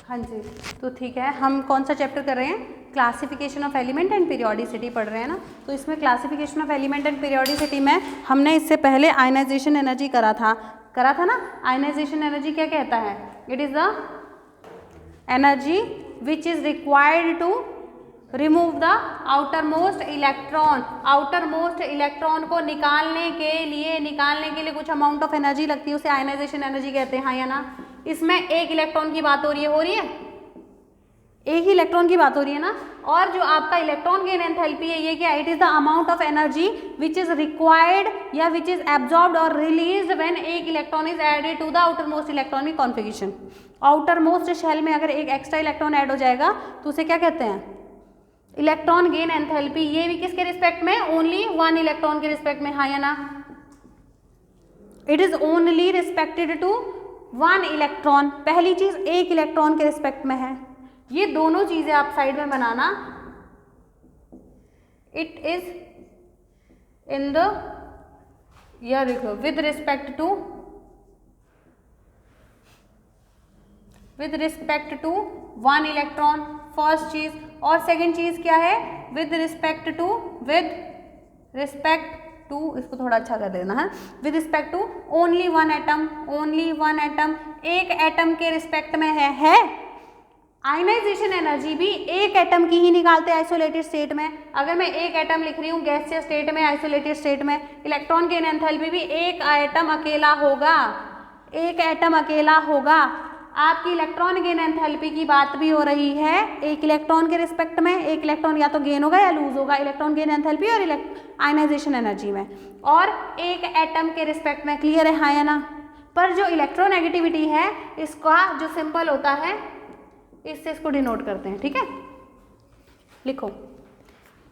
हाँ जी, तो ठीक है, हम कौन सा चैप्टर कर रहे हैं? Classification of element and periodicity पढ़ रहे हैं ना। तो इसमें classification of element and periodicity में हमने इससे पहले आयनाइजेशन एनर्जी करा था ना। आयनाइजेशन एनर्जी क्या कहता है? It is the energy which is required to remove the outermost electron. Outermost electron को निकालने के लिए कुछ अमाउंट ऑफ एनर्जी लगती है, उसे आयनाइजेशन एनर्जी कहते हैं, हाँ या ना। इसमें एक इलेक्ट्रॉन की बात हो रही है, एक ही इलेक्ट्रॉन की बात हो रही है ना। और जो आपका इलेक्ट्रॉन गेन एंथैल्पी है ये क्या? It is the amount of energy which is required या विच इज एब्जॉर्ब्ड और रिलीज्ड व्हेन एक electron is added to the outermost electronic configuration. Outermost shell में अगर एक एक्स्ट्रा इलेक्ट्रॉन ऐड हो जाएगा तो उसे क्या कहते हैं? Electron gain enthalpy. ये भी किसके रिस्पेक्ट में? ओनली वन इलेक्ट्रॉन के रिस्पेक्ट में, हाँ या ना। It is only respected to one electron. पहली चीज एक इलेक्ट्रॉन के रिस्पेक्ट में है। ये दोनों चीजें आप साइड में बनाना। इट इज इन द, या देखो, with respect to one electron, first चीज। और सेकंड चीज क्या है? विद रिस्पेक्ट टू, इसको थोड़ा अच्छा कर देना है, with respect to only one atom, एक एटम के रिस्पेक्ट में है। आयनाइजेशन एनर्जी भी एक एटम की ही निकालते हैं आइसोलेटेड स्टेट में। अगर मैं एक एटम लिख रही हूँ गैसियस स्टेट में, आइसोलेटेड स्टेट में, इलेक्ट्रॉन गेन एंथैल्पी भी एक एटम अकेला होगा। आपकी इलेक्ट्रॉन गेन एंथैल्पी की बात भी हो रही है एक इलेक्ट्रॉन के रिस्पेक्ट में। एक इलेक्ट्रॉन या तो गेन होगा या लूज होगा, इलेक्ट्रॉन गेन एंथैल्पी और आयनाइजेशन एनर्जी में, और एक एटम के रिस्पेक्ट में। क्लियर है, हाँ या ना? पर जो इलेक्ट्रोनेगेटिविटी है इसका जो सिंपल होता है इससे इसको डिनोट करते हैं, ठीक है। लिखो,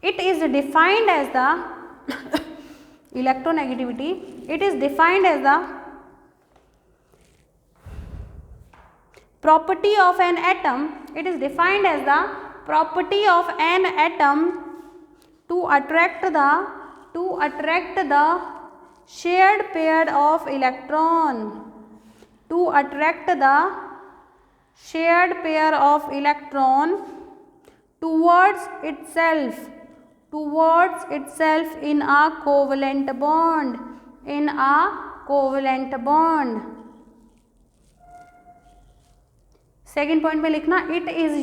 it is defined as the electronegativity, it is defined as the property of an atom, it is defined as the property of an atom to attract the shared pair of electron, to attract the shared pair of electron towards itself in a covalent bond, second point में लिखना it is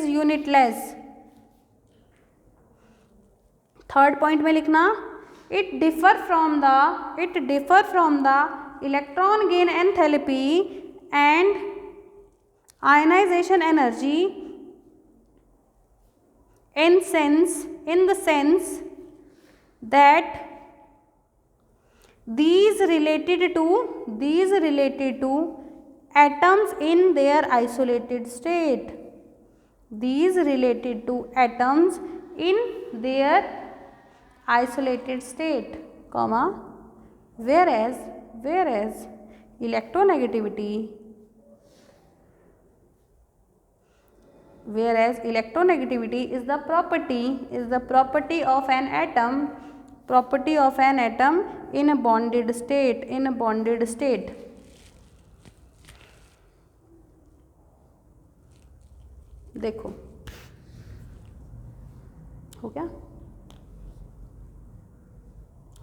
unitless. Third point में लिखना it differ from the electron gain enthalpy and ionisation energy in the sense that these related to atoms in their isolated state, these related to atoms in their isolated state, comma, whereas electronegativity is the property of an atom in a bonded state, देखो हो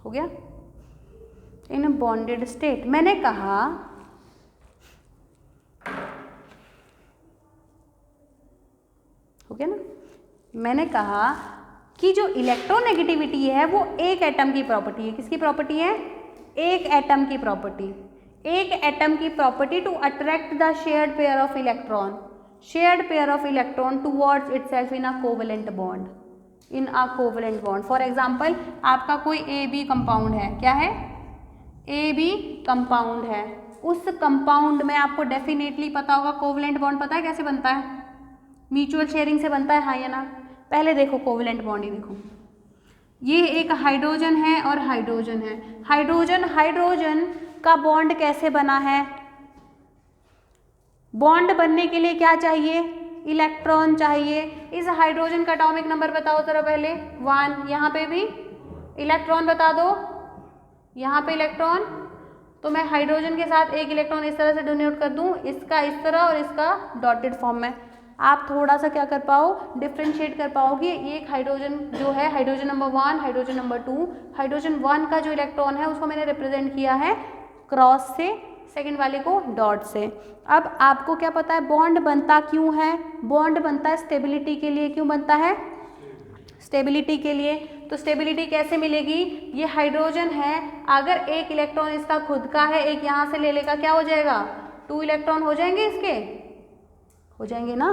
गया इन bonded state. मैंने कहा हो गया ना, मैंने कहा कि जो इलेक्ट्रोनेगेटिविटी है वो एक एटम की प्रॉपर्टी है। किसकी प्रॉपर्टी है? एक एटम की property to attract the shared pair of electron towards itself in a covalent bond. For example, आपका कोई AB कंपाउंड है, क्या है? AB कंपाउंड है। उस कंपाउंड में आपको डेफिनेटली पता होगा कोवेलेंट बॉन्ड पता है कैसे बनता है? म्यूचुअल शेयरिंग से बनता है, हाँ या ना? पहले देखो कोवेलेंट बॉन्ड ही देखो, ये एक हाइड्रोजन है और हाइड्रोजन है। हाइड्रोजन का बॉन्ड कैसे बना है? बॉन्ड बनने के लिए क्या चाहिए? इलेक्ट्रॉन चाहिए। इस हाइड्रोजन का एटॉमिक नंबर बताओ जरा पहले, 1। यहाँ पे भी इलेक्ट्रॉन बता दो, यहाँ पे इलेक्ट्रॉन तो मैं हाइड्रोजन के साथ एक इलेक्ट्रॉन इस तरह से डोनेट कर दूँ, इसका इस तरह और इसका डॉटेड फॉर्म में। आप थोड़ा सा क्या कर पाओ, डिफ्रेंशिएट कर पाओगे। एक हाइड्रोजन जो है, hydrogen number 1, hydrogen number 2, hydrogen 1 का जो इलेक्ट्रॉन है उसको मैंने रिप्रेजेंट किया है क्रॉस से, सेकंड वाले को डॉट से। अब आपको क्या पता है बॉन्ड बनता क्यों है? बॉन्ड बनता है स्टेबिलिटी के लिए। क्यों बनता है? स्टेबिलिटी के लिए। तो स्टेबिलिटी कैसे मिलेगी? ये हाइड्रोजन है, अगर एक इलेक्ट्रॉन इसका खुद का है, एक यहाँ से ले लेगा, क्या हो जाएगा? 2 इलेक्ट्रॉन हो जाएंगे इसके, हो जाएंगे ना।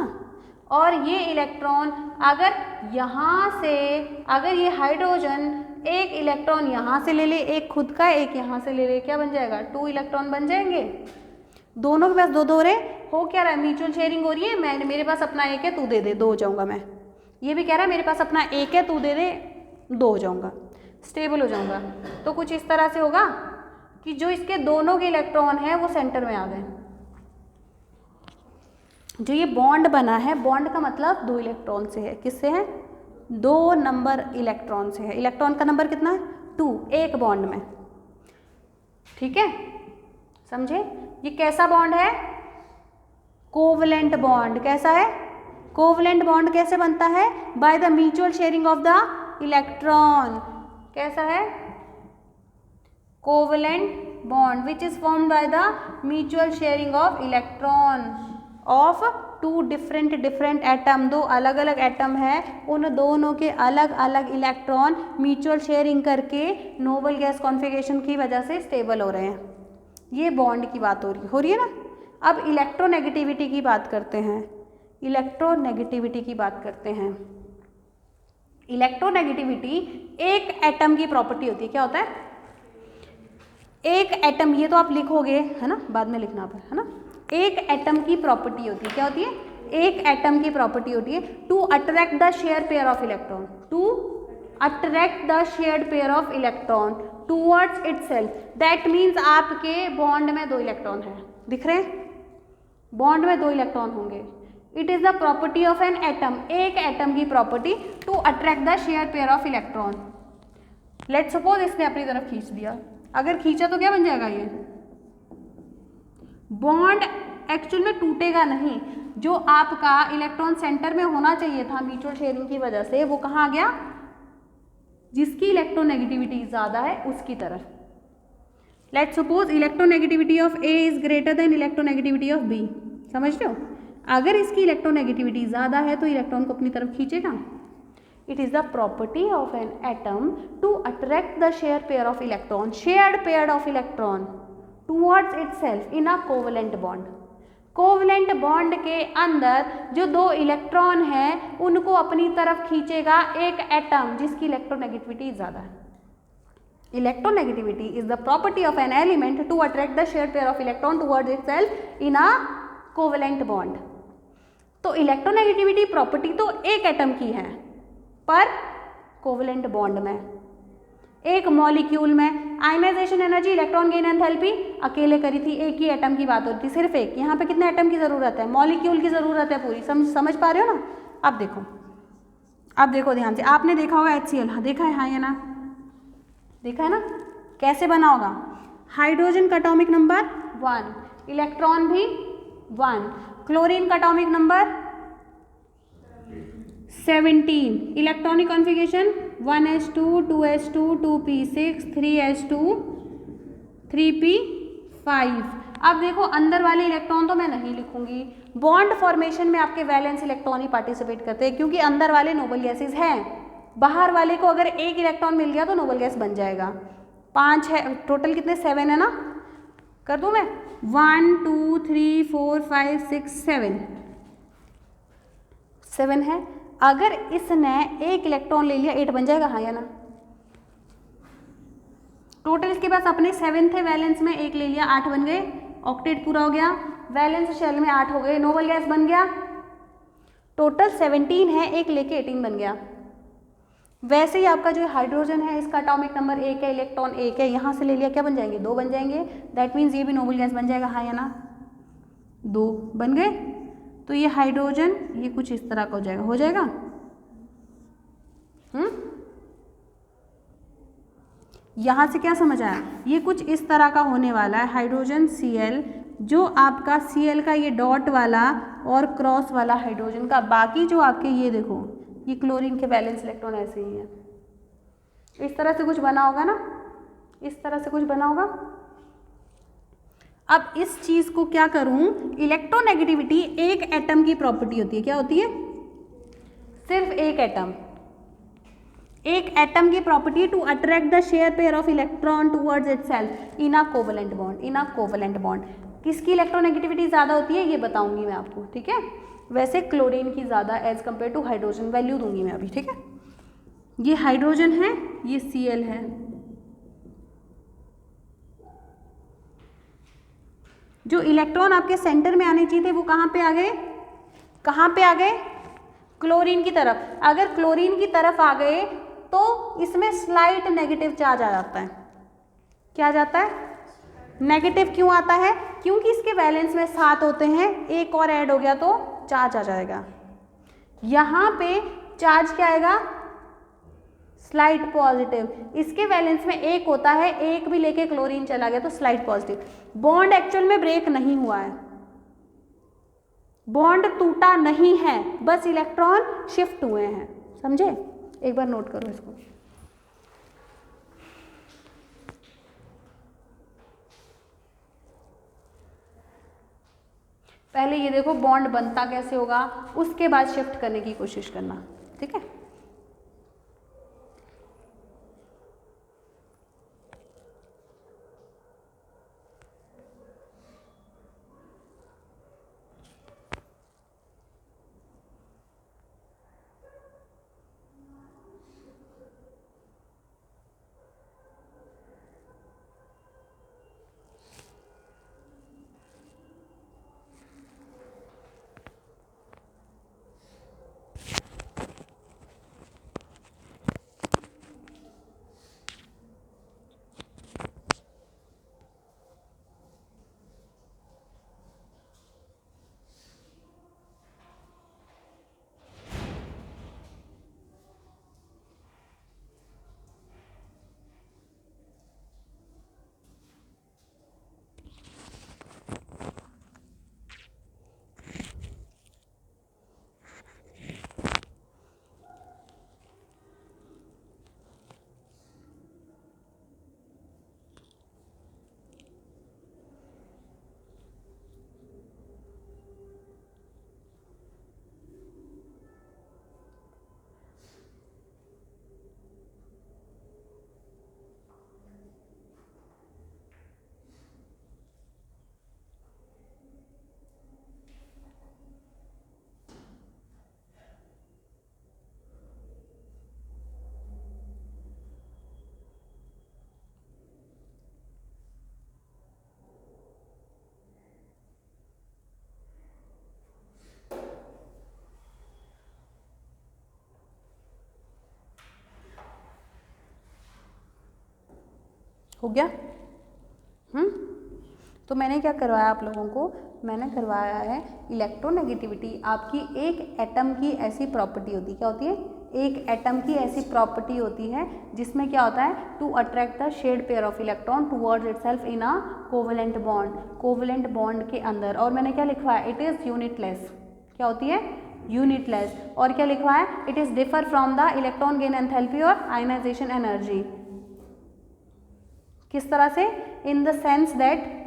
और ये इलेक्ट्रॉन अगर यहाँ से, अगर ये हाइड्रोजन एक इलेक्ट्रॉन यहाँ से ले ले, एक खुद का, एक यहाँ से ले ले, क्या बन जाएगा? 2 इलेक्ट्रॉन बन जाएंगे। दोनों के पास दो दो रहे, हो क्या रहा है? म्यूचुअल शेयरिंग हो रही है। मैं, मेरे पास अपना एक है, तू दे दे, 2 हो जाऊंगा मैं। ये भी कह रहा है मेरे पास अपना एक है, तू दे दे, 2 हो जाऊंगा, स्टेबल हो जाऊंगा। तो कुछ इस तरह से होगा कि जो इसके दोनों के इलेक्ट्रॉन है वो सेंटर में आ गए। जो ये बॉन्ड बना है, बॉन्ड का मतलब 2 इलेक्ट्रॉन से है। किससे है? 2 नंबर इलेक्ट्रॉन से है। इलेक्ट्रॉन का नंबर कितना है? 2, एक बॉन्ड में। ठीक है, समझे? ये कैसा बॉन्ड है? Covalent bond. कैसा है? कोवलेंट बॉन्ड कैसे बनता है? By the mutual sharing of the electron. कैसा है? Covalent bond which is formed by the mutual sharing of electron of 2 different atom. 2 अलग अलग एटम है, उन दोनों के अलग अलग इलेक्ट्रॉन म्यूचुअल शेयरिंग करके नोबल गैस कॉन्फ़िगरेशन की वजह से स्टेबल हो रहे हैं। ये बॉन्ड की बात हो रही है ना। अब इलेक्ट्रोनेगेटिविटी की बात करते हैं। इलेक्ट्रोनेगेटिविटी की बात करते हैं। इलेक्ट्रोनेगेटिविटी एक एटम की प्रॉपर्टी होती है। क्या होता है? एक एटम, ये तो आप लिखोगे है ना, बाद में लिखना पर, है ना। एक एटम की प्रॉपर्टी होती है। क्या होती है? एक एटम की प्रॉपर्टी होती है to attract the share pair of electron, to attract the shared pair of electron towards itself. That means आपके बॉन्ड में 2 इलेक्ट्रॉन है, दिख रहे हैं? बॉन्ड में 2 इलेक्ट्रॉन होंगे। It is the property of an atom, एक एटम की property to attract the share pair of electron. Let's suppose इसने अपनी तरफ खींच दिया, अगर खींचा तो क्या बन जाएगा? ये बॉन्ड एक्चुअल में टूटेगा नहीं। जो आपका इलेक्ट्रॉन सेंटर में होना चाहिए था म्यूचुअल शेयरिंग की वजह से, वो कहाँ आ गया? जिसकी इलेक्ट्रोनेगेटिविटी ज़्यादा है उसकी तरफ। Let's suppose electronegativity of A is greater than electronegativity of B. समझ रहे हो? अगर इसकी इलेक्ट्रोनेगेटिविटी ज़्यादा है तो इलेक्ट्रॉन को अपनी तरफ खींचेगा। It is the property of an atom to attract the share pair of electron, shared pair of electron towards itself in a covalent bond. Covalent bond के अंदर जो 2 इलेक्ट्रॉन हैं उनको अपनी तरफ खींचेगा एक एटम जिसकी इलेक्ट्रोनेगेटिविटी ज़्यादा है। Electronegativity is the property of an element to attract the shared pair of electron towards itself in a covalent bond. तो इलेक्ट्रोनेगेटिविटी प्रॉपर्टी तो एक एटम की है, पर कोवलेंट बॉन्ड में, एक मॉलिक्यूल में ionisation energy, electron gain enthalpy अकेले करी थी, एक ही एटम की बात होती थी, सिर्फ एक। यहाँ पे कितने एटम की ज़रूरत है? मॉलिक्यूल की ज़रूरत है पूरी। समझ पा रहे हो ना? अब देखो ध्यान से। आपने देखा होगा HCl, हाँ देखा है, हाँ या ना? देखा है ना? कैसे बना होगा? हाइड्रोजन का एटॉमिक नंबर 1, इलेक्ट्रॉन भी 1, क्लोरीन का atomic number 17, electronic configuration 1s2 2s2 2p6 3s2 3p5। अब देखो अंदर वाले इलेक्ट्रॉन तो मैं नहीं लिखूंगी, बॉन्ड फॉर्मेशन में आपके वैलेंस इलेक्ट्रॉन ही पार्टिसिपेट करते हैं, क्योंकि अंदर वाले नोबल गैसेज हैं। बाहर वाले को अगर एक इलेक्ट्रॉन मिल गया तो नोबल गैस बन जाएगा। 5 है टोटल, कितने? 7 है ना? कर दूं मैं? 1 2 3 4 5 6 7 है। अगर इसने एक इलेक्ट्रॉन ले लिया 8 बन जाएगा, हाँ या ना? टोटल इसके पास अपने 7 थे, वैलेंस में 1 ले लिया, 8 बन गए, ऑक्टेट पूरा हो गया, वैलेंस शेल में 8 हो गए, नोबल गैस बन गया। टोटल 17 है, 1 लेके 18 बन गया। वैसे ही आपका जो हाइड्रोजन है इसका एटॉमिक नंबर 1 है, इलेक्ट्रॉन 1 है, यहाँ से ले लिया, क्या बन जाएंगे? 2 बन जाएंगे। दैट मीन्स ये भी नोबल गैस बन जाएगा, हाँ या ना? 2 बन गए। तो ये हाइड्रोजन ये कुछ इस तरह का हो जाएगा। यहाँ से क्या समझ आया, ये कुछ इस तरह का होने वाला है हाइड्रोजन Cl, जो आपका Cl का ये डॉट वाला और क्रॉस वाला हाइड्रोजन का, बाकी जो आपके ये देखो ये क्लोरीन के वैलेंस इलेक्ट्रॉन ऐसे ही हैं। इस तरह से कुछ बना होगा ना, इस तरह से कुछ बना होगा। अब इस चीज को क्या करूं, इलेक्ट्रोनेगेटिविटी एक एटम की प्रॉपर्टी होती है। क्या होती है? सिर्फ एक एटम की property to attract the share pair of electron towards itself in a covalent bond. किसकी इलेक्ट्रोनेगेटिविटी ज्यादा होती है ये बताऊंगी मैं आपको, ठीक है। वैसे क्लोरीन की ज्यादा as compare to hydrogen, value दूंगी मैं अभी, ठीक है। ये हाइड्रोजन है, ये Cl है। जो इलेक्ट्रॉन आपके सेंटर में आने चाहिए थे वो कहाँ पे आ गए, क्लोरीन की तरफ। अगर क्लोरीन की तरफ आ गए तो इसमें स्लाइट नेगेटिव चार्ज आ जाता है। क्या आ जाता है? नेगेटिव। क्यों आता है? क्योंकि इसके वैलेंस में 7 होते हैं, एक और ऐड हो गया तो चार्ज आ जाएगा। यहाँ पे चार्ज क्या आएगा? Slight positive. इसके वैलेंस में 1 होता है, 1 भी लेके क्लोरीन चला गया तो स्लाइट पॉजिटिव। बॉन्ड एक्चुअल में ब्रेक नहीं हुआ है, बॉन्ड टूटा नहीं है, बस इलेक्ट्रॉन शिफ्ट हुए हैं। समझे? एक बार नोट करो इसको। पहले ये देखो बॉन्ड बनता कैसे होगा, उसके बाद शिफ्ट करने की कोशिश करना, ठीक है। हो गया? तो मैंने क्या करवाया आप लोगों को, मैंने करवाया है इलेक्ट्रोनेगेटिविटी आपकी एक एटम की ऐसी प्रॉपर्टी होती है। क्या होती है? एक एटम की ऐसी प्रॉपर्टी होती है जिसमें क्या होता है, to attract the shared pair of electron towards itself in a covalent bond के अंदर। और मैंने क्या लिखवा है? It is unitless. क्या होती है? यूनिटलेस। और क्या लिखवा है? It is differ from the electron gain enthalpy और आयनाइजेशन एनर्जी। किस तरह से? In the sense that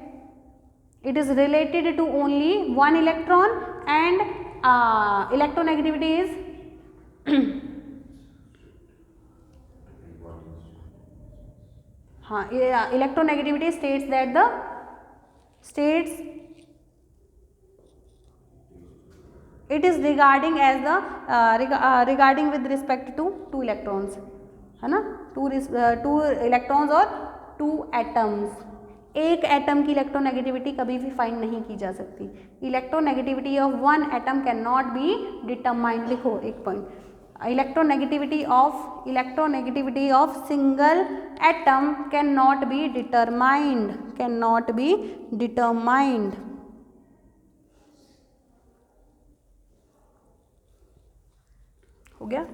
it is related to only one electron and electronegativity is हाँ, electronegativity states that the states it is regarding as the regarding with respect to two electrons, है ना, two electrons और two atoms। एक atom की electronegativity कभी भी find नहीं की जा सकती। Electronegativity of one atom can not be determined. लिखो एक point, electronegativity of single atom can not be determined, हो गया?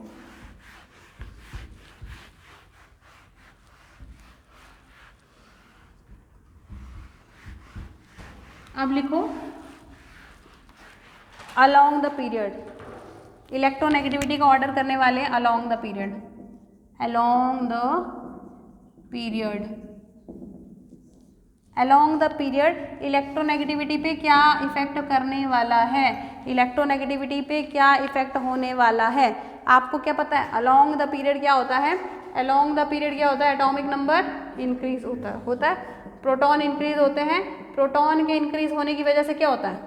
अब लिखो अलोंग द पीरियड, इलेक्ट्रोनेगेटिविटी का ऑर्डर करने वाले along the period, along the period, along the period electronegativity पे क्या इफेक्ट करने वाला है, इलेक्ट्रोनेगेटिविटी पे क्या इफेक्ट होने वाला है। आपको क्या पता है अलोंग द पीरियड क्या होता है, अलोंग द पीरियड क्या होता है, एटॉमिक नंबर इंक्रीज होता है, प्रोटॉन इंक्रीज होते हैं, प्रोटॉन के इंक्रीज होने की वजह से क्या होता है,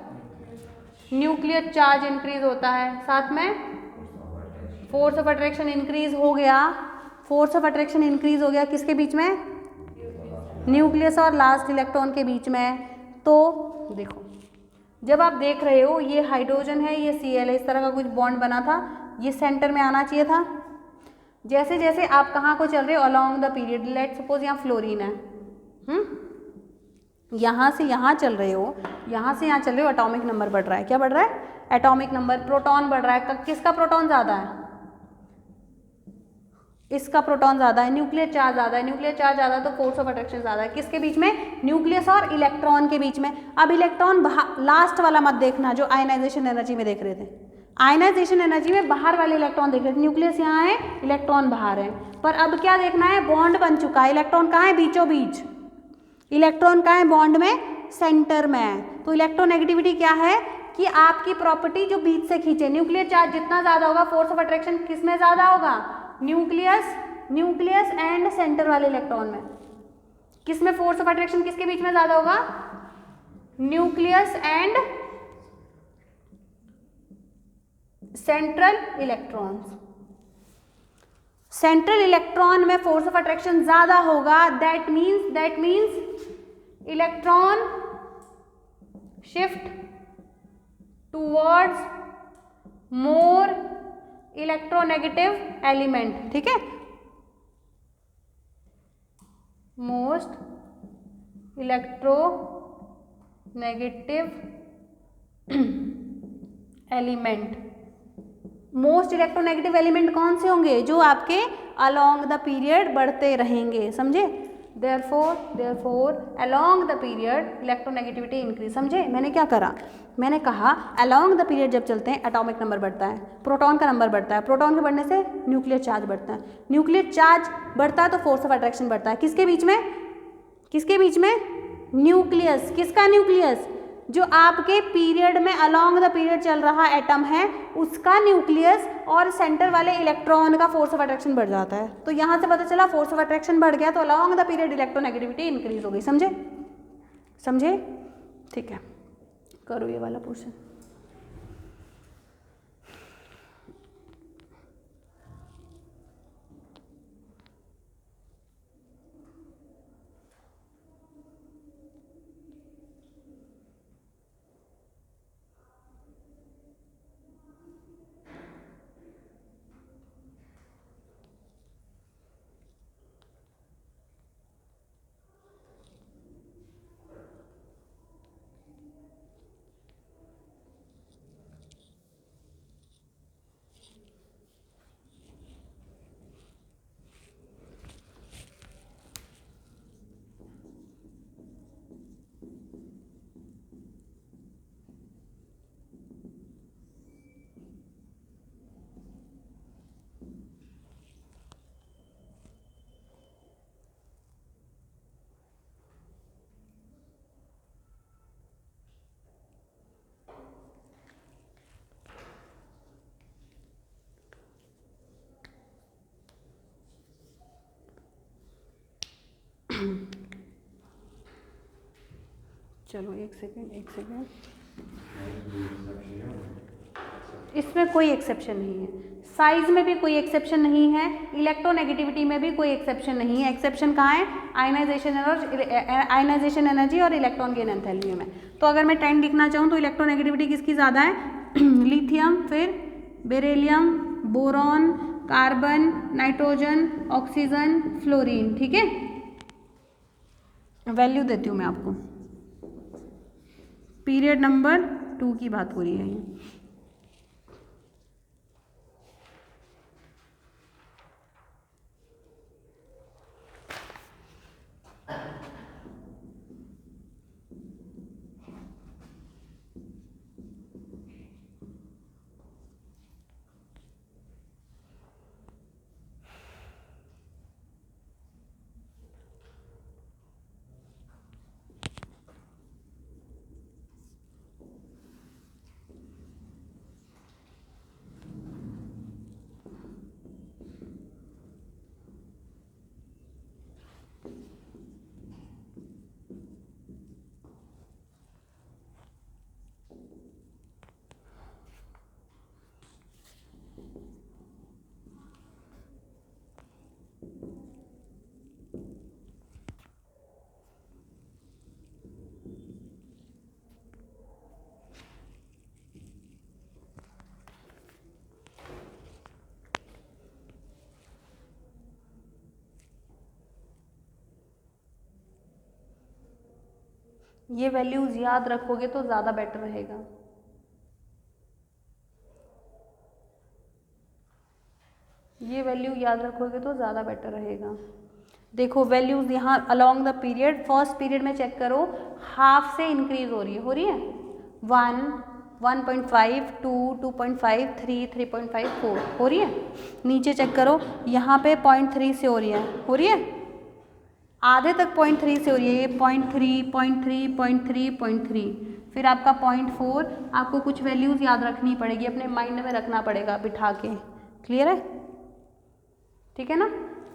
न्यूक्लियर चार्ज इंक्रीज होता है, साथ में फोर्स ऑफ अट्रैक्शन इंक्रीज हो गया, फोर्स ऑफ अट्रैक्शन इंक्रीज हो गया किसके बीच में, न्यूक्लियस और लास्ट इलेक्ट्रॉन के बीच में। तो देखो जब आप देख रहे हो ये हाइड्रोजन है, ये Cl है, इस तरह का कुछ बॉन्ड बना था, ये सेंटर में आना चाहिए था। जैसे जैसे आप कहाँ को चल रहे हो along the period, let suppose यहाँ फ्लोरीन है, यहाँ से यहाँ चल रहे हो, यहाँ से यहाँ चल रहे हो, एटॉमिक नंबर बढ़ रहा है, क्या बढ़ रहा है, एटॉमिक नंबर, प्रोटॉन बढ़ रहा है, किसका प्रोटॉन ज़्यादा है, इसका प्रोटॉन ज़्यादा है, न्यूक्लियर चार्ज ज़्यादा है, न्यूक्लियर चार्ज ज़्यादा है तो फोर्स ऑफ अट्रैक्शन ज़्यादा है, किसके बीच में, न्यूक्लियस और इलेक्ट्रॉन के बीच में। अब इलेक्ट्रॉन लास्ट वाला मत देखना जो आयनाइजेशन एनर्जी में देख रहे थे, आयनाइजेशन एनर्जी में बाहर वाले इलेक्ट्रॉन देख रहे थे, न्यूक्लियस यहाँ है, इलेक्ट्रॉन बाहर है, पर अब क्या देखना है, बॉन्ड बन चुका है, इलेक्ट्रॉन कहाँ है, बीचों बीच, इलेक्ट्रॉन कहाँ है, बॉन्ड में सेंटर में है। तो इलेक्ट्रोनेगेटिविटी क्या है कि आपकी प्रॉपर्टी जो बीच से खींचे, न्यूक्लियर चार्ज जितना ज़्यादा होगा फोर्स ऑफ अट्रैक्शन किस में ज़्यादा होगा, न्यूक्लियस एंड सेंटर वाले इलेक्ट्रॉन में, किस में फोर्स ऑफ अट्रैक्शन किसके बीच में ज़्यादा होगा, nucleus and central electrons, central electron में फोर्स ऑफ अट्रैक्शन ज़्यादा होगा, that means electron shift towards more electronegative element, ठीक है, most electronegative element, most electronegative element कौन से होंगे, जो आपके अलोंग द पीरियड बढ़ते रहेंगे, समझे, therefore along the period electronegativity increase, समझे। मैंने क्या करा, मैंने कहा along the period जब चलते हैं एटॉमिक नंबर बढ़ता है, प्रोटॉन का नंबर बढ़ता है, प्रोटॉन के बढ़ने से न्यूक्लियर चार्ज बढ़ता है, न्यूक्लियर चार्ज बढ़ता है तो फोर्स ऑफ अट्रैक्शन बढ़ता है, किसके बीच में, किसके बीच में, न्यूक्लियस, किसका न्यूक्लियस, जो आपके पीरियड में अलोंग द पीरियड चल रहा एटम है उसका न्यूक्लियस और सेंटर वाले इलेक्ट्रॉन का फोर्स ऑफ अट्रैक्शन बढ़ जाता है। तो यहाँ से पता चला फोर्स ऑफ अट्रैक्शन बढ़ गया तो along the period electronegativity increase हो गई, समझे, समझे, ठीक है, करो ये वाला पोर्शन। चलो एक सेकेंड, इसमें कोई एक्सेप्शन नहीं है, साइज में भी कोई एक्सेप्शन नहीं है, इलेक्ट्रोनेगेटिविटी में भी कोई एक्सेप्शन नहीं है। एक्सेप्शन कहाँ है, आयनाइजेशन एनर्जी और इलेक्ट्रॉन गेन एंथैल्पी में। तो अगर मैं ट्रेंड लिखना चाहूँ तो इलेक्ट्रोनेगेटिविटी किसकी ज़्यादा है, लिथियम, फिर beryllium, boron, carbon, nitrogen, oxygen, fluorine, ठीक है। वैल्यू देती हूँ मैं आपको, पीरियड नंबर 2 की बात हो रही है ये। ये वैल्यूज़ याद रखोगे तो ज़्यादा बेटर रहेगा। ये वैल्यू याद रखोगे तो ज़्यादा बेटर रहेगा। देखो वैल्यूज़ यहाँ along the period, first period में चेक करो, हाफ से इंक्रीज हो रही है 1, 1.5, 2, 2.5, 3, 3.5, 4 हो रही है। नीचे चेक करो, यहाँ पे 0.3 से हो रही है आधे तक 0.3 से हो रही है, ये 0.3, 0.3, 0.3, 0.3, फिर आपका 0.4। आपको कुछ वैल्यूज़ याद रखनी पड़ेगी, अपने माइंड में रखना पड़ेगा बिठा के। क्लियर है? ठीक है ना।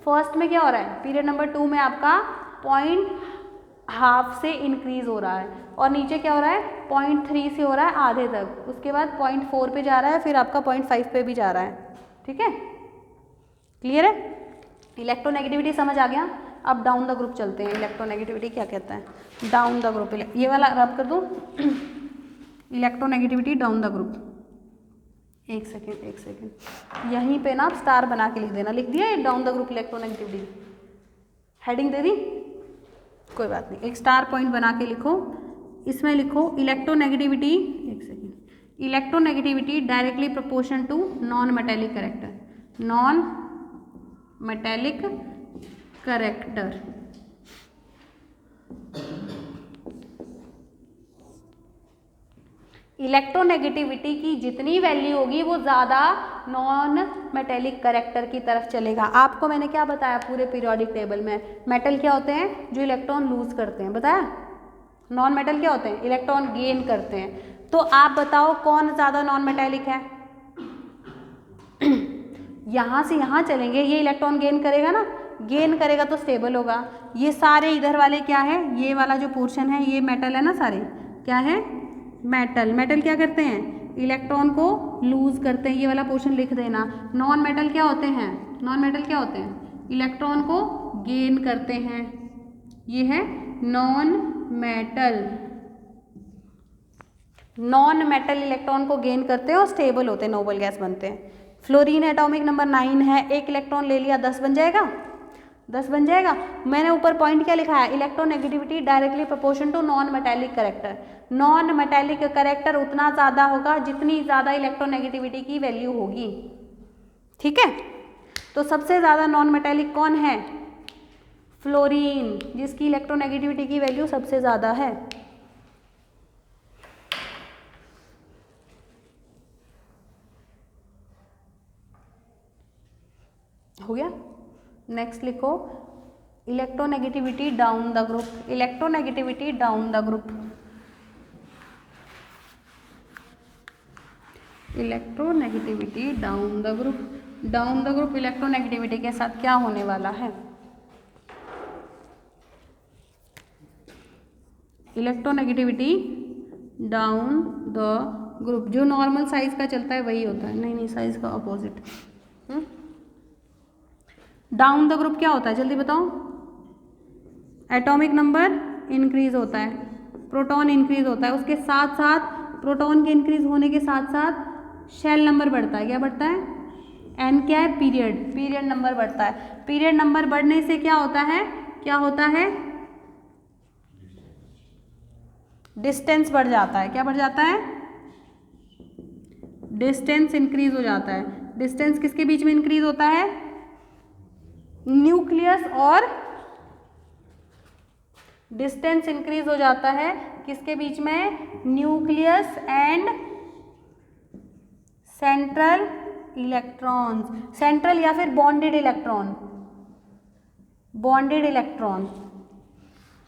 फर्स्ट में क्या हो रहा है, पीरियड नंबर 2 में आपका 0.5 से इंक्रीज हो रहा है, और नीचे क्या हो रहा है 0.3 से हो रहा है आधे तक, उसके बाद 0.4 पे जा रहा है, फिर आपका 0.5 पे भी जा रहा है। ठीक है, क्लियर है? इलेक्ट्रोनेगेटिविटी समझ आ गया। अब डाउन द ग्रुप चलते हैं। इलेक्ट्रोनेगेटिविटी क्या कहता है, डाउन द ग्रुप, ये वाला रब कर दूँ इलेक्ट्रोनेगेटिविटी डाउन द ग्रुप। एक सेकेंड यहीं पे ना आप स्टार बना के लिख देना। लिख दिया ये down the group electronegativity, heading दे दी, कोई बात नहीं, एक स्टार पॉइंट बना के लिखो। इसमें लिखो इलेक्ट्रोनेगेटिविटी, एक second, electronegativity directly proportion to non metallic character, non metallic character. Electronegativity की जितनी वैल्यू होगी वो ज़्यादा नॉन मेटेलिक कैरेक्टर की तरफ चलेगा। आपको मैंने क्या बताया पूरे पीरियोडिक टेबल में, मेटल क्या होते हैं जो इलेक्ट्रॉन लूज करते हैं, बताया। नॉन मेटल क्या होते हैं, इलेक्ट्रॉन गेन करते हैं। तो आप बताओ कौन ज़्यादा नॉन मेटेलिक है? यहाँ से यहाँ चलेंगे, ये इलेक्ट्रॉन गेन करेगा ना, गेन करेगा तो स्टेबल होगा। ये सारे इधर वाले क्या है, ये वाला जो पोर्शन है ये मेटल है ना, सारे क्या है मेटल। मेटल क्या करते हैं, इलेक्ट्रॉन को लूज करते हैं, ये वाला पोर्शन लिख देना। नॉन मेटल क्या होते हैं, नॉन मेटल क्या होते हैं, इलेक्ट्रॉन को गेन करते हैं, ये है non metal. Non metal electron को गेन करते हैं और स्टेबल होते हैं, नोबल गैस बनते हैं। फ्लोरीन एटॉमिक नंबर 9 है, एक इलेक्ट्रॉन ले लिया 10 बन जाएगा, 10 बन जाएगा। मैंने ऊपर पॉइंट क्या लिखा है, electronegativity directly proportion to non metallic character. Non metallic character उतना ज़्यादा होगा जितनी ज़्यादा इलेक्ट्रोनेगेटिविटी की वैल्यू होगी। ठीक है, तो सबसे ज़्यादा नॉन मेटेलिक कौन है, फ्लोरीन, जिसकी इलेक्ट्रोनेगेटिविटी की वैल्यू सबसे ज़्यादा है। हो गया। नेक्स्ट लिखो electronegativity down the group, electronegativity down the group, electronegativity down the group. Down the group electronegativity के साथ क्या होने वाला है, इलेक्ट्रोनेगेटिविटी डाउन द ग्रुप, जो नॉर्मल साइज का चलता है वही होता है, नहीं साइज का अपोजिट। डाउन द ग्रुप क्या होता है जल्दी बताओ, एटॉमिक नंबर इंक्रीज होता है, प्रोटॉन इंक्रीज होता है, उसके साथ साथ प्रोटॉन के इंक्रीज होने के साथ साथ शेल नंबर बढ़ता है। क्या बढ़ता है, एन क्या है, पीरियड नंबर बढ़ता है। पीरियड नंबर बढ़ने से क्या होता है, डिस्टेंस बढ़ जाता है। क्या बढ़ जाता है, डिस्टेंस इंक्रीज हो जाता है। डिस्टेंस किसके बीच में इंक्रीज होता है, न्यूक्लियस और डिस्टेंस इंक्रीज हो जाता है किसके बीच में, nucleus and central electrons, central या फिर बॉन्डेड इलेक्ट्रॉन,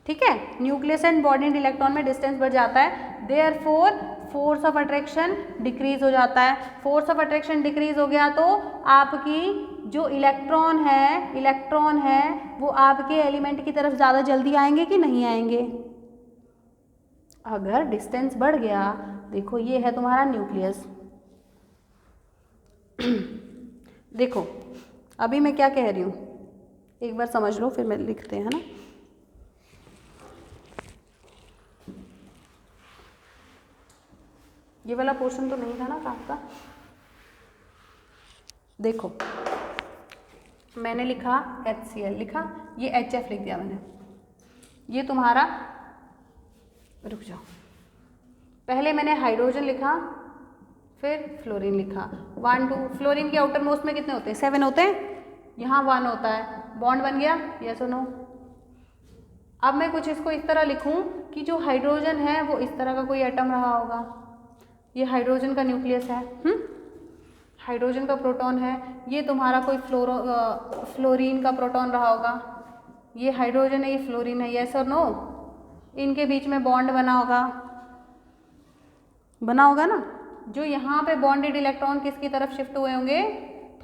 ठीक है। न्यूक्लियस एंड बॉन्डेड इलेक्ट्रॉन में डिस्टेंस बढ़ जाता है, therefore force of attraction decrease हो जाता है। फोर्स ऑफ अट्रैक्शन डिक्रीज हो गया तो आपकी जो इलेक्ट्रॉन है वो आपके एलिमेंट की तरफ ज़्यादा जल्दी आएंगे कि नहीं आएंगे। अगर डिस्टेंस बढ़ गया, देखो ये है तुम्हारा न्यूक्लियस। देखो अभी मैं क्या कह रही हूँ, एक बार समझ लो फिर मैं लिखते हैं, है ना। ये वाला पोर्शन तो नहीं था ना आपका। देखो मैंने लिखा HCl लिखा, ये HF लिख दिया मैंने, ये तुम्हारा रुक जाओ, पहले मैंने हाइड्रोजन लिखा, फिर फ्लोरीन लिखा। 1 2, फ्लोरीन के आउटर मोस्ट में कितने होते हैं? 7 होते हैं, यहाँ 1 होता है, बॉन्ड बन गया, यस और नो। अब मैं कुछ इसको इस तरह लिखूं कि जो हाइड्रोजन है वो इस तरह का कोई एटम रहा होगा, ये हाइड्रोजन का न्यूक्लियस है, हाइड्रोजन का प्रोटॉन है, ये तुम्हारा कोई फ्लोरीन का प्रोटॉन रहा होगा, ये हाइड्रोजन है, ये फ्लोरीन है, यस और नो। इनके बीच में बॉन्ड बना होगा ना। जो यहाँ पे बॉन्डेड इलेक्ट्रॉन किसकी तरफ शिफ्ट हुए होंगे?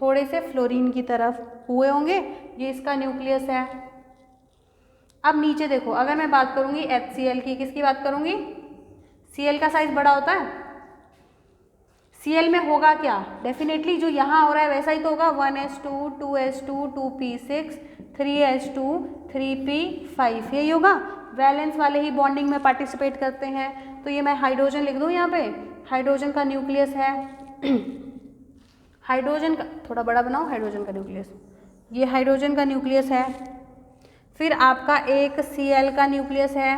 थोड़े से फ्लोरीन की तरफ हुए होंगे, ये इसका न्यूक्लियस है। अब नीचे देखो, अगर मैं बात करूँगी HCl की, किसकी बात करूँगी? Cl का साइज बड़ा होता है, Cl में होगा क्या? डेफिनेटली जो यहाँ हो रहा है वैसा ही तो होगा, 1s2 2s2 2p6 3s2 3p5, यही होगा। वैलेंस वाले ही बॉन्डिंग में पार्टिसिपेट करते हैं, तो ये मैं हाइड्रोजन लिख दूँ यहाँ पे, हाइड्रोजन का न्यूक्लियस है। हाइड्रोजन का थोड़ा बड़ा बनाओ, हाइड्रोजन का न्यूक्लियस, ये हाइड्रोजन का न्यूक्लियस है। फिर आपका एक Cl का न्यूक्लियस है,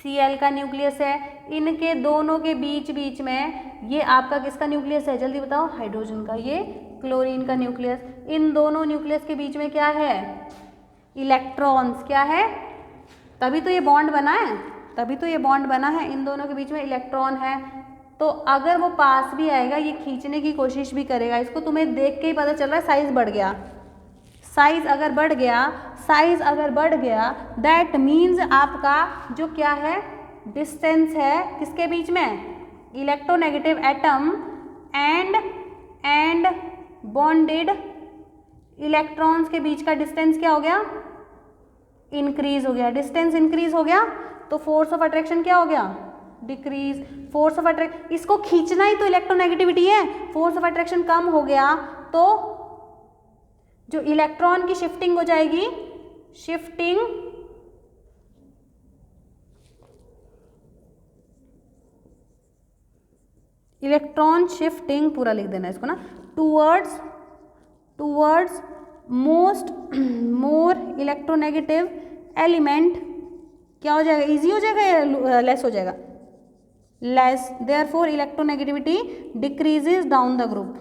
Cl का न्यूक्लियस है। इनके दोनों के बीच में ये आपका किसका न्यूक्लियस है? जल्दी बताओ, हाइड्रोजन का, ये क्लोरीन का न्यूक्लियस। इन दोनों न्यूक्लियस के बीच में क्या है? इलेक्ट्रॉन्स। क्या है? तभी तो ये बॉन्ड बना है, तभी तो ये बॉन्ड बना है, इन दोनों के बीच में इलेक्ट्रॉन है। तो अगर वो पास भी आएगा, ये खींचने की कोशिश भी करेगा, इसको तुम्हें देख के ही पता चल रहा है साइज बढ़ गया। साइज अगर बढ़ गया दैट मीन्स आपका जो क्या है, डिस्टेंस है किसके बीच में? Electronegative atom and bonded electrons के बीच का डिस्टेंस क्या हो गया? इंक्रीज हो गया। डिस्टेंस इंक्रीज हो गया तो फोर्स ऑफ अट्रैक्शन क्या हो गया? डिक्रीज। फोर्स ऑफ अट्रैक्शन, इसको खींचना ही तो इलेक्ट्रोनेगेटिविटी है। फोर्स ऑफ अट्रैक्शन कम हो गया तो जो इलेक्ट्रॉन की शिफ्टिंग हो जाएगी, इलेक्ट्रॉन शिफ्टिंग पूरा लिख देना इसको ना, टूवर्ड्स मोर इलेक्ट्रोनेगेटिव एलिमेंट क्या हो जाएगा? इजी हो जाएगा या लेस हो जाएगा? Less. Therefore electronegativity decreases down the group.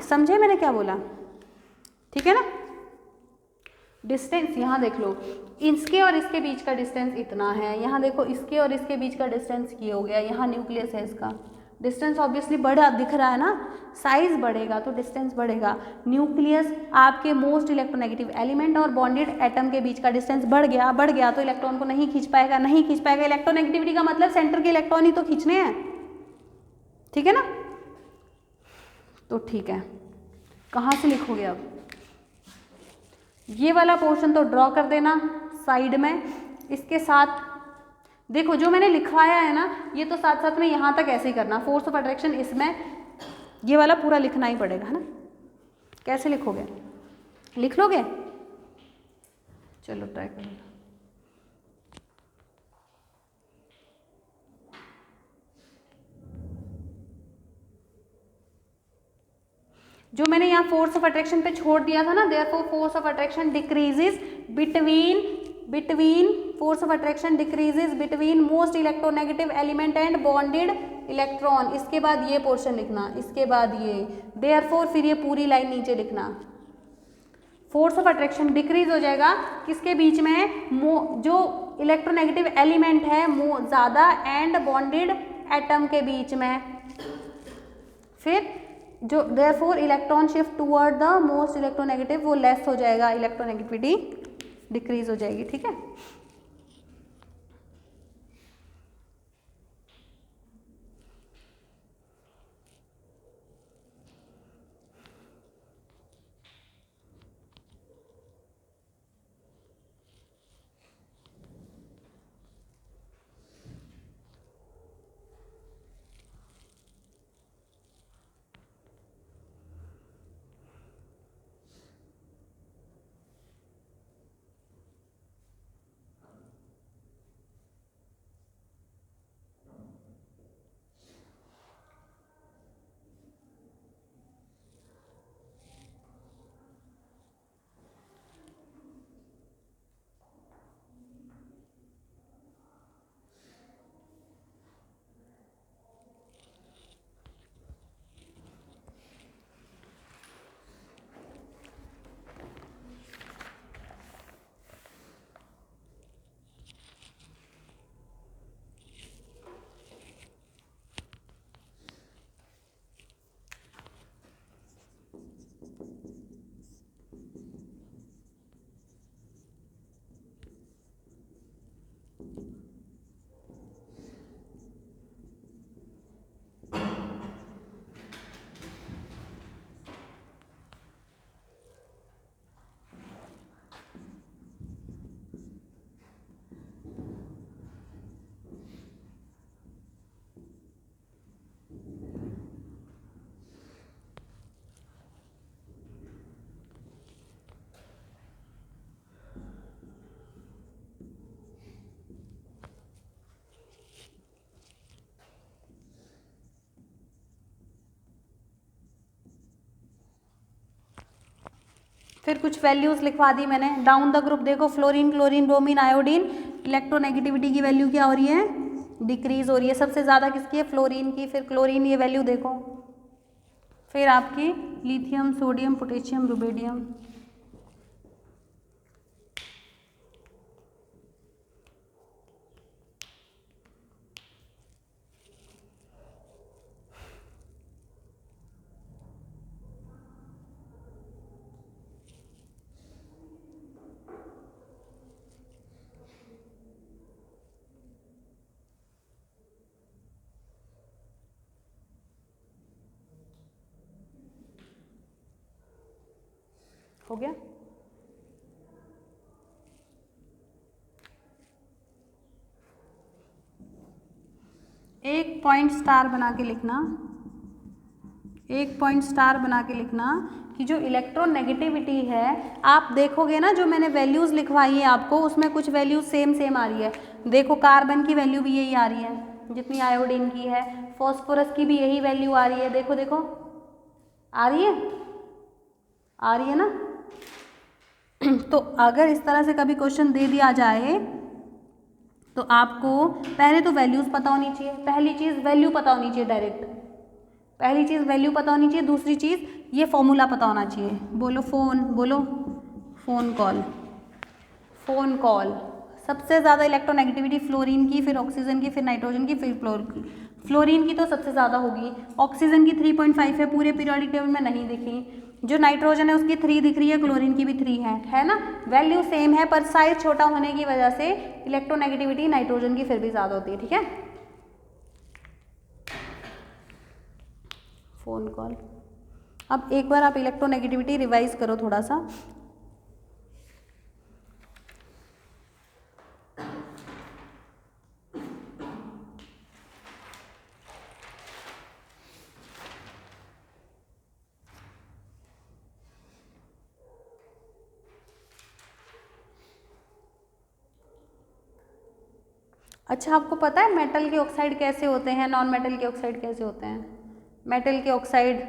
समझे मैंने क्या बोला? ठीक है ना। डिस्टेंस यहाँ देख लो, इसके और इसके बीच का डिस्टेंस इतना है, यहाँ देखो इसके और इसके बीच का डिस्टेंस ये हो गया, यहाँ न्यूक्लियस है, इसका डिस्टेंस ऑब्वियसली बड़ा दिख रहा है ना, साइज बढ़ेगा तो डिस्टेंस बढ़ेगा। न्यूक्लियस आपके मोस्ट इलेक्ट्रोनेगेटिव एलिमेंट और बॉन्डेड एटम के बीच का डिस्टेंस बढ़ गया तो इलेक्ट्रॉन को नहीं खींच पाएगा। इलेक्ट्रोनेगेटिविटी का मतलब सेंटर के इलेक्ट्रॉन ही तो खींचने हैं, ठीक है ना। तो ठीक है, कहाँ से लिखोगे अब? ये वाला पोर्शन तो ड्रॉ कर देना साइड में, इसके साथ देखो जो मैंने लिखवाया है ना, ये तो साथ साथ में यहाँ तक ऐसे ही करना। फोर्स ऑफ अट्रैक्शन इसमें ये वाला पूरा लिखना ही पड़ेगा, है ना। कैसे लिखोगे? लिख लोगे? चलो ट्राई करो। जो मैंने यहाँ फोर्स ऑफ अट्रैक्शन पे छोड़ दिया था ना, therefore force of attraction decreases between force of attraction decreases between most electronegative element and bonded electron. इसके बाद ये पोर्शन लिखना, इसके बाद ये, देयरफॉर फिर ये पूरी लाइन नीचे लिखना। फोर्स ऑफ अट्रैक्शन डिक्रीज हो जाएगा किसके बीच में? जो इलेक्ट्रोनेगेटिव एलिमेंट है ज़्यादा एंड बॉन्डेड एटम के बीच में। फिर जो therefore electron shift toward the most electronegative वो लेस हो जाएगा, इलेक्ट्रोनेगेटिविटी डिक्रीज हो जाएगी, ठीक है। फिर कुछ वैल्यूज़ लिखवा दी मैंने। डाउन द ग्रुप देखो, fluorine, chlorine, bromine, iodine, electronegativity की वैल्यू क्या हो रही है, डिक्रीज हो रही है। सबसे ज़्यादा किसकी है, फ्लोरीन की। फिर क्लोरीन, ये वैल्यू देखो। फिर आपकी लिथियम, सोडियम, पोटेशियम, रुबेडियम। हो गया। एक पॉइंट स्टार बना के लिखना, एक पॉइंट स्टार बना के लिखना कि जो इलेक्ट्रोनेगेटिविटी है, आप देखोगे ना जो मैंने वैल्यूज़ लिखवाई है आपको, उसमें कुछ वैल्यूज सेम आ रही है। देखो कार्बन की वैल्यू भी यही आ रही है जितनी आयोडीन की है, फॉस्फोरस की भी यही वैल्यू आ रही है। देखो देखो आ रही है ना। तो अगर इस तरह से कभी क्वेश्चन दे दिया जाए तो आपको पहले तो वैल्यूज़ पता होनी चाहिए। पहली चीज़ वैल्यू पता होनी चाहिए, डायरेक्ट पहली चीज़ वैल्यू पता होनी चाहिए। दूसरी चीज़ ये फॉर्मूला पता होना चाहिए। बोलो फ़ोन, बोलो फ़ोन कॉल। फ़ोन कॉल सबसे ज़्यादा इलेक्ट्रोनेगेटिविटी फ्लोरीन की, फिर ऑक्सीजन की, फिर नाइट्रोजन की, फिर फ्लोरीन की तो सबसे ज़्यादा होगी। ऑक्सीजन की 3.5 है, पूरे पीरियोडिक टेबल में नहीं दिखी। जो नाइट्रोजन है उसकी 3 दिख रही है, क्लोरीन की भी 3 है ना। वैल्यू सेम है पर साइज छोटा होने की वजह से इलेक्ट्रोनेगेटिविटी नाइट्रोजन की फिर भी ज़्यादा होती है, ठीक है। Phone call. अब एक बार आप इलेक्ट्रोनेगेटिविटी रिवाइज करो थोड़ा सा। अच्छा, आपको पता है मेटल के ऑक्साइड कैसे होते हैं, नॉन मेटल के ऑक्साइड कैसे होते हैं? मेटल के ऑक्साइड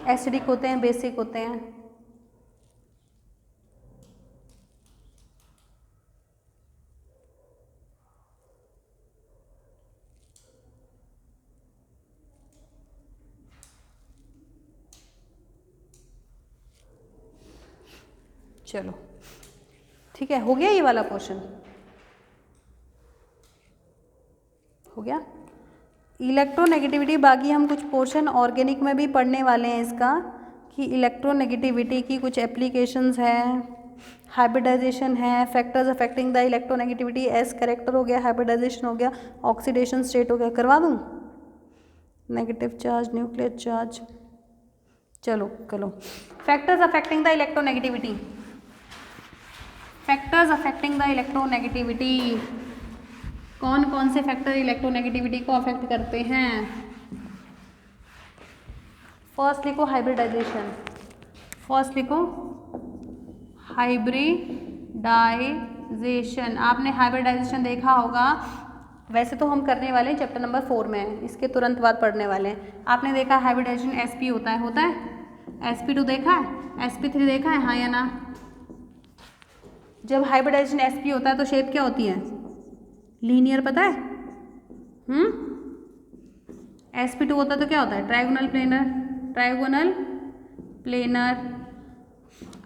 एसिडिक होते हैं, बेसिक होते हैं। चलो ठीक है, हो गया ये वाला क्वेश्चन, हो गया। इलेक्ट्रोनेगेटिविटी बाकी हम कुछ पोर्शन ऑर्गेनिक में भी पढ़ने वाले हैं इसका, कि इलेक्ट्रोनेगेटिविटी की कुछ एप्लीकेशंस हैं, हाइब्रिडाइजेशन है, factors affecting the electronegativity, S character हो गया, हाइब्रिडाइजेशन हो गया, ऑक्सीडेशन स्टेट हो गया। करवा दूँ? Negative charge, nuclear charge. चलो चलो, factors affecting the electronegativity, factors affecting the electronegativity. कौन कौन से फैक्टर इलेक्ट्रोनेगेटिविटी को अफेक्ट करते हैं? फर्स्ट लिखो हाइब्रिडाइजेशन, फर्स्ट लिखो हाइब्रिडाइजेशन। आपने हाइब्रिडाइजेशन देखा होगा, वैसे तो हम करने वाले हैं चैप्टर नंबर 4 में, इसके तुरंत बाद पढ़ने वाले हैं। आपने देखा हाइब्रिडाइजेशन sp होता है sp2 देखा है, sp3 देखा है, हाँ या ना? जब हाइब्रिडाइजेशन sp होता है तो शेप क्या होती है? लीनियर, पता है? sp2 होता है तो क्या होता है? Trigonal planar, trigonal planar.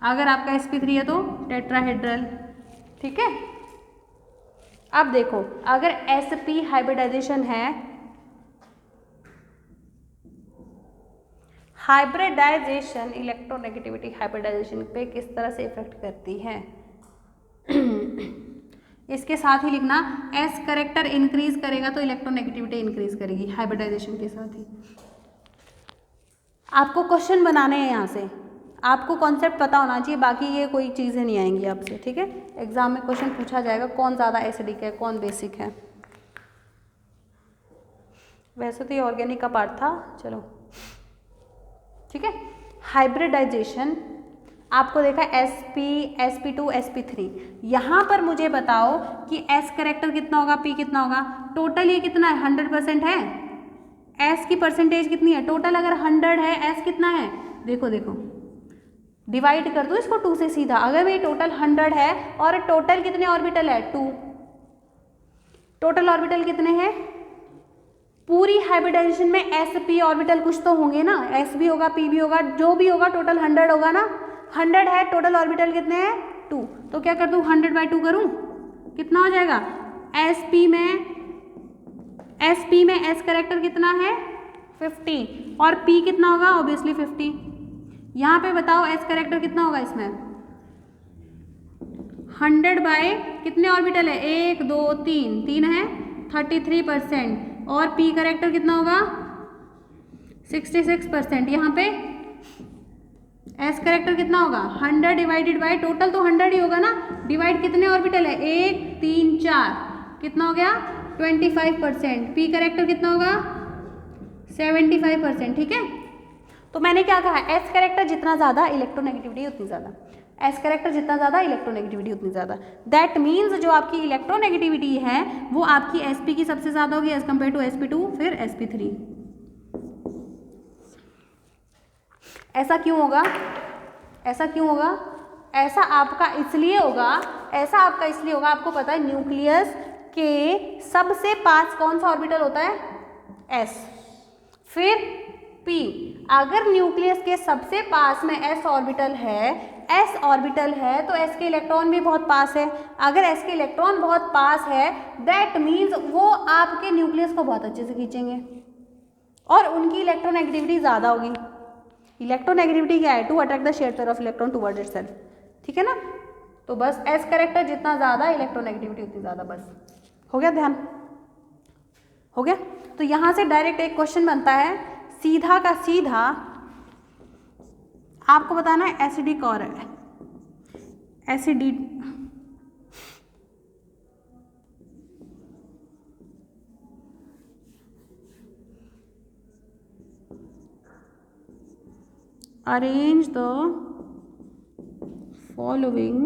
अगर आपका sp3 है तो टेट्राहेड्रल, ठीक है। अब देखो, अगर sp हाइब्रिडाइजेशन है, हाइब्रिडाइजेशन इलेक्ट्रोनेगेटिविटी हाइब्रिडाइजेशन पे किस तरह से इफेक्ट करती है इसके साथ ही लिखना, एस करेक्टर इंक्रीज करेगा तो इलेक्ट्रोनेगेटिविटी इंक्रीज करेगी हाइब्रिडाइजेशन के साथ ही। आपको क्वेश्चन बनाने हैं यहाँ से, आपको कॉन्सेप्ट पता होना चाहिए, बाकी ये कोई चीज़ें नहीं आएंगी आपसे, ठीक है। एग्जाम में क्वेश्चन पूछा जाएगा कौन ज़्यादा एसिडिक है, कौन बेसिक है। वैसे तो ये ऑर्गेनिक का पार्ट था, चलो ठीक है। हाइब्रिडाइजेशन आपको देखा sp, sp2, sp3। यहाँ पर मुझे बताओ कि s करेक्टर कितना होगा, p कितना होगा। टोटल ये कितना है? 100% है। s की परसेंटेज कितनी है? टोटल अगर 100 है, s कितना है? देखो देखो, डिवाइड कर दूँ इसको 2 से सीधा। अगर मेरी टोटल 100 है और टोटल कितने ऑर्बिटल है 2, टोटल ऑर्बिटल कितने हैं, पूरी हाइब्रिडाइजेशन में sp ऑर्बिटल कुछ तो होंगे ना, s भी होगा p भी होगा, जो भी होगा टोटल 100 होगा ना। 100 है, टोटल ऑर्बिटल कितने हैं 2, तो क्या कर दूँ 100/2 करूँ, कितना हो जाएगा, sp में s करेक्टर कितना है 50 और p कितना होगा ऑब्वियसली 50। यहाँ पे बताओ s करेक्टर कितना होगा इसमें, 100 बाय कितने ऑर्बिटल है 1 2 3, 3 है 33% और p करेक्टर कितना होगा 66%। यहाँ पे s करेक्टर कितना होगा 100 डिवाइडेड बाय टोटल तो 100 ही होगा ना, डिवाइड कितने ऑर्बिटल है 1 3 4, कितना हो गया 25%। p करेक्टर कितना होगा 75%। ठीक है, तो मैंने क्या कहा, s करेक्टर जितना ज़्यादा इलेक्ट्रोनेगेटिविटी उतनी ज़्यादा, एस करेक्टर जितना ज़्यादा इलेक्ट्रोनेगेटिविटी उतनी ज़्यादा। दैट मीन्स जो आपकी इलेक्ट्रोनेगेटिविटी है वो आपकी sp की सबसे ज़्यादा होगी एज कम्पेयर टू sp2 फिर sp3। ऐसा क्यों होगा, ऐसा क्यों होगा, ऐसा आपका इसलिए होगा, ऐसा आपका इसलिए होगा, आपको पता है न्यूक्लियस के सबसे पास कौन सा ऑर्बिटल होता है s, फिर p। अगर न्यूक्लियस के सबसे पास में s ऑर्बिटल है तो s के इलेक्ट्रॉन भी बहुत पास है। अगर s के इलेक्ट्रॉन बहुत पास है दैट मीन्स वो आपके न्यूक्लियस को बहुत अच्छे से खींचेंगे और उनकी इलेक्ट्रोनेगेटिविटी ज़्यादा होगी। इलेक्ट्रोनेगेटिविटी क्या है, to attract the share pair of electron towards itself. ठीक है ना, तो बस s करेक्टर जितना ज़्यादा इलेक्ट्रोनेगेटिविटी उतनी ज़्यादा, बस हो गया, ध्यान हो गया। तो यहाँ से डायरेक्ट एक क्वेश्चन बनता है, सीधा का सीधा आपको बताना है एसिडिक और acidic arrange the following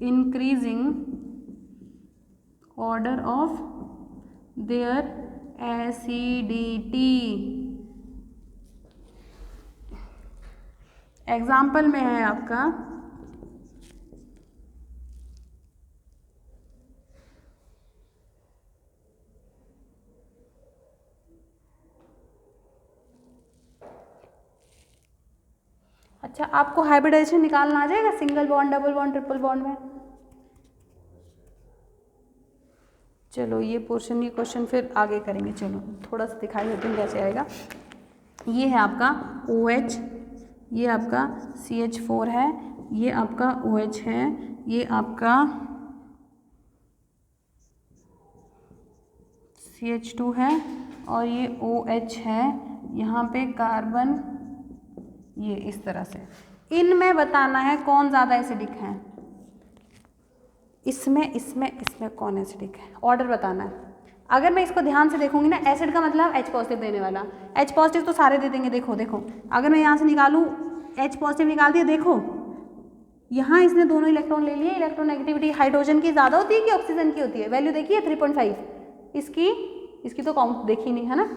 increasing order of their acidity. Example में है आपका अच्छा, आपको हाइब्रिडाइजेशन निकालना आ जाएगा single bond, double bond, triple bond में। चलो ये पोर्शन, ये क्वेश्चन फिर आगे करेंगे। चलो थोड़ा सा दिखाई देते हैं कैसे आएगा। ये है आपका OH, ये आपका CH4 है, ये आपका OH है, ये आपका CH2 है और ये OH है, यहाँ पे कार्बन, ये इस तरह से। इनमें बताना है कौन ज़्यादा एसिडिक है, इसमें इसमें इसमें कौन एसिडिक है, ऑर्डर बताना है। अगर मैं इसको ध्यान से देखूंगी ना, एसिड का मतलब H पॉजिटिव देने वाला, H पॉजिटिव तो सारे दे देंगे। देखो देखो, अगर मैं यहाँ से निकालूँ H पॉजिटिव निकाल दिया, देखो यहाँ इसने दोनों इलेक्ट्रॉन ले लिए। इलेक्ट्रोनेगेटिविटी हाइड्रोजन की ज़्यादा होती है कि ऑक्सीजन की होती है, वैल्यू देखिए 3.5, इसकी तो काउंट देखी नहीं है ना।